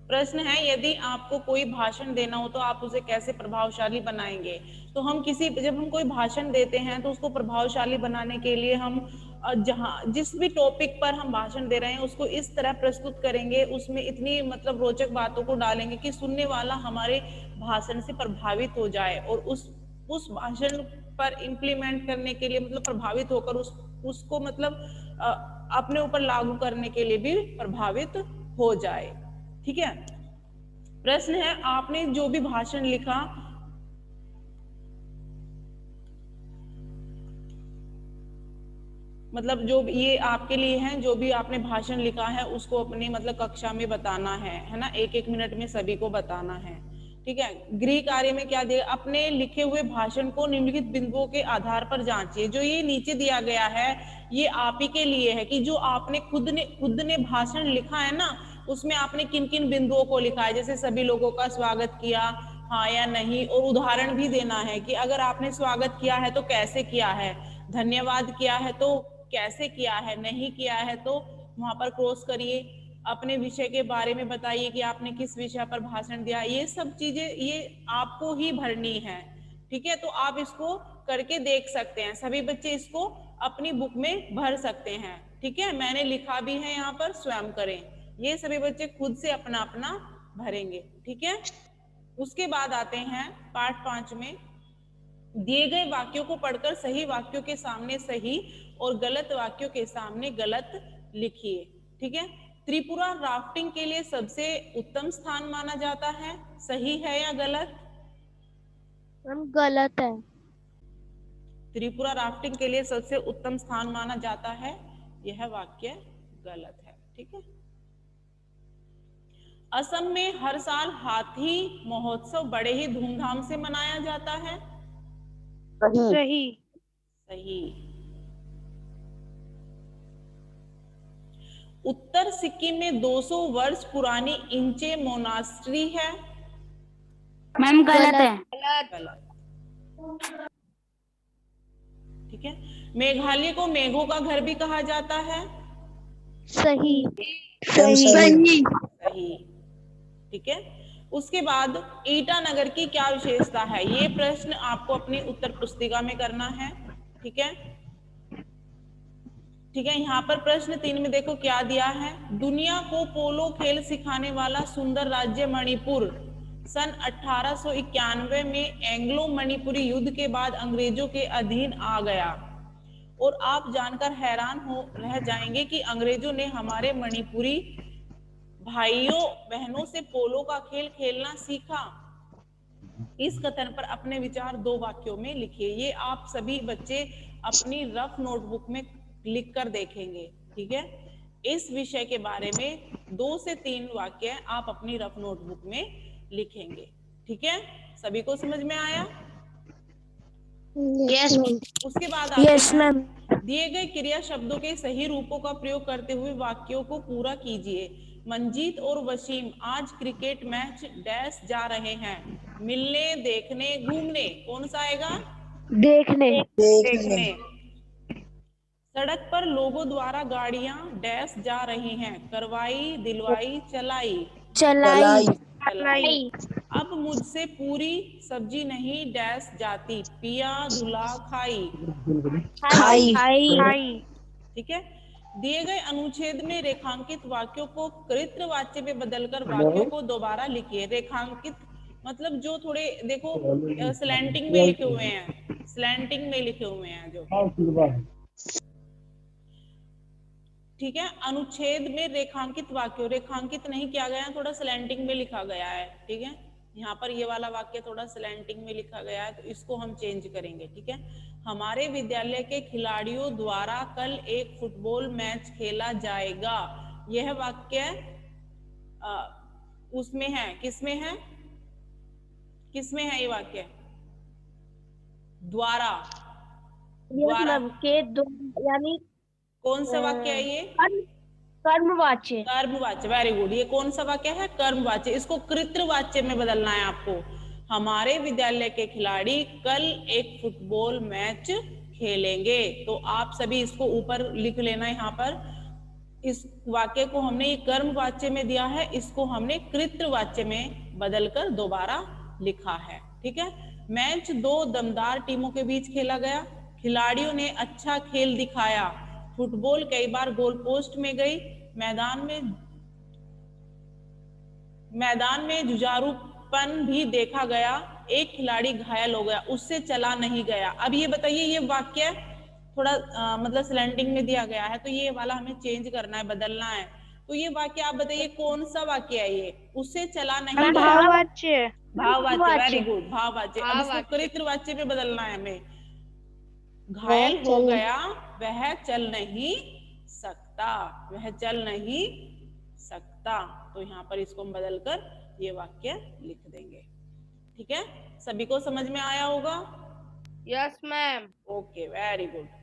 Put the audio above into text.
प्रश्न है, यदि आपको कोई भाषण देना हो तो आप उसे कैसे प्रभावशाली बनाएंगे? तो हम जब हम कोई भाषण देते हैं तो उसको प्रभावशाली बनाने के लिए हम जहां जिस भी टॉपिक पर हम भाषण दे रहे हैं उसको इस तरह प्रस्तुत करेंगे, उसमें इतनी मतलब रोचक बातों को डालेंगे कि सुनने वाला हमारे भाषण से प्रभावित हो जाए और उस भाषण पर इम्प्लीमेंट करने के लिए मतलब प्रभावित होकर उसको मतलब अपने ऊपर लागू करने के लिए भी प्रभावित हो जाए। ठीक है। प्रश्न है, आपने जो भी भाषण लिखा मतलब जो ये आपके लिए है, जो भी आपने भाषण लिखा है उसको अपनी मतलब कक्षा में बताना है ना, 1-1 मिनट में सभी को बताना है। ठीक है। गृह कार्य में क्या दिया, अपने लिखे हुए भाषण को निम्नलिखित बिंदुओं के आधार पर जांचिए। जो ये नीचे दिया गया है ये आप ही के लिए है कि जो आपने खुद ने भाषण लिखा है ना, उसमें आपने किन किन बिंदुओं को लिखा है, जैसे सभी लोगों का स्वागत किया, हाँ या नहीं, और उदाहरण भी देना है कि अगर आपने स्वागत किया है तो कैसे किया है, धन्यवाद किया है तो कैसे किया है, नहीं किया है तो वहां पर क्रॉस करिए। अपने विषय के बारे में बताइए कि आपने किस विषय पर भाषण दिया। ये सब चीजें ये आपको ही भरनी है। ठीक है। तो आप इसको करके देख सकते हैं, सभी बच्चे इसको अपनी बुक में भर सकते हैं। ठीक है। मैंने लिखा भी है यहाँ पर, स्वयं करें। ये सभी बच्चे खुद से अपना अपना भरेंगे। ठीक है। उसके बाद आते हैं पार्ट 5 में, दिए गए वाक्यों को पढ़कर सही वाक्यों के सामने सही और गलत वाक्यों के सामने गलत लिखिए। ठीक है। त्रिपुरा राफ्टिंग के लिए सबसे उत्तम स्थान माना जाता है, सही है या गलत? गलत है। त्रिपुरा राफ्टिंग के लिए सबसे उत्तम स्थान माना जाता है, यह वाक्य गलत है। ठीक है। असम में हर साल हाथी महोत्सव बड़े ही धूमधाम से मनाया जाता है, सही। सही। उत्तर सिक्किम में 200 वर्ष पुरानी इंचे मोनास्ट्री है, मैम गलत है। गलत। ठीक है। मेघालय को मेघों का घर भी कहा जाता है, सही। सही। सही। ठीक है। उसके बाद ईटानगर की क्या विशेषता है, ये प्रश्न आपको अपनी उत्तर पुस्तिका में करना है। ठीक है। ठीक है। यहाँ पर प्रश्न 3 में देखो क्या दिया है, दुनिया को पोलो खेल सिखाने वाला सुंदर राज्य मणिपुर सन 1891 में एंग्लो मणिपुरी युद्ध के बाद अंग्रेजों के अधीन आ गया। और आप जानकर हैरान हो रह जाएंगे कि अंग्रेजों ने हमारे मणिपुरी भाइयों बहनों से पोलो का खेल खेलना सीखा। इस कथन पर अपने विचार 2 वाक्यों में लिखिए। ये आप सभी बच्चे अपनी रफ नोटबुक में लिख कर देखेंगे। ठीक है। इस विषय के बारे में 2 से 3 वाक्य आप अपनी रफ नोटबुक में लिखेंगे। ठीक है। सभी को समझ में आया? यस। उसके बाद आते हैं, दिए गए क्रिया शब्दों के सही रूपों का प्रयोग करते हुए वाक्यों को पूरा कीजिए। मंजीत और वसीम आज क्रिकेट मैच डैश जा रहे हैं, मिलने, देखने, घूमने, कौन सा आएगा? देखने। सड़क पर लोगों द्वारा गाड़ियां डैश जा रही हैं, करवाई, दिलवाई, चलाई। अब मुझसे पूरी सब्जी नहीं डैश जाती, पिया, धुला, खाई। ठीक है। दिए गए अनुच्छेद में रेखांकित वाक्यों को कृतवाच्य में बदलकर वाक्यों को दोबारा लिखिए। रेखांकित मतलब जो थोड़े देखो स्लैंटिंग में लिखे हुए हैं, स्लैंटिंग में लिखे हुए हैं जो। ठीक है। अनुच्छेद में रेखांकित वाक्यों, रेखांकित नहीं किया गया, थोड़ा स्लैंटिंग में लिखा गया है। ठीक है। यहाँ पर ये वाला वाक्य थोड़ा स्लैंटिंग में लिखा गया है, तो इसको हम चेंज करेंगे। ठीक है। हमारे विद्यालय के खिलाड़ियों द्वारा कल एक फुटबॉल मैच खेला जाएगा, यह वाक्य उसमें है, किसमें है, किसमें है ये वाक्य? द्वारा, के दो यानी कौन सा वाक्य है ये? कर्मवाच्य। कर्मवाच्य। Very good. ये कौन सा वाक्य है? कर्मवाच्य। इसको कृतवाच्य में बदलना है आपको। हमारे विद्यालय के खिलाड़ी कल एक फुटबॉल मैच खेलेंगे। तो आप सभी इसको ऊपर लिख लेना यहाँ पर। इस वाक्य को हमने ये कर्म वाच्य में दिया है, इसको हमने कृत वाच्य में बदलकर दोबारा लिखा है। ठीक है। मैच दो दमदार टीमों के बीच खेला गया। खिलाड़ियों ने अच्छा खेल दिखाया। फुटबॉल कई बार गोल पोस्ट में गई। मैदान में जुझारूपन भी देखा गया। एक खिलाड़ी घायल हो गया, उससे चला नहीं गया। अब ये बताइए, ये वाक्य थोड़ा मतलब स्लैंटिंग में दिया गया है, तो ये वाला हमें चेंज करना है, बदलना है। तो ये वाक्य आप बताइए कौन सा वाक्य है ये? उससे चला नहीं गया। भाववाच्य। भाववाच्य, वेरी गुड, भाववाच्य। अब इसको कृतवाच्य पे बदलना है हमें। घायल हो गया, वह चल नहीं सकता, वह चल नहीं सकता। तो यहाँ पर इसको हम बदलकर ये वाक्य लिख देंगे। ठीक है, सभी को समझ में आया होगा? Yes ma'am. Okay, very good.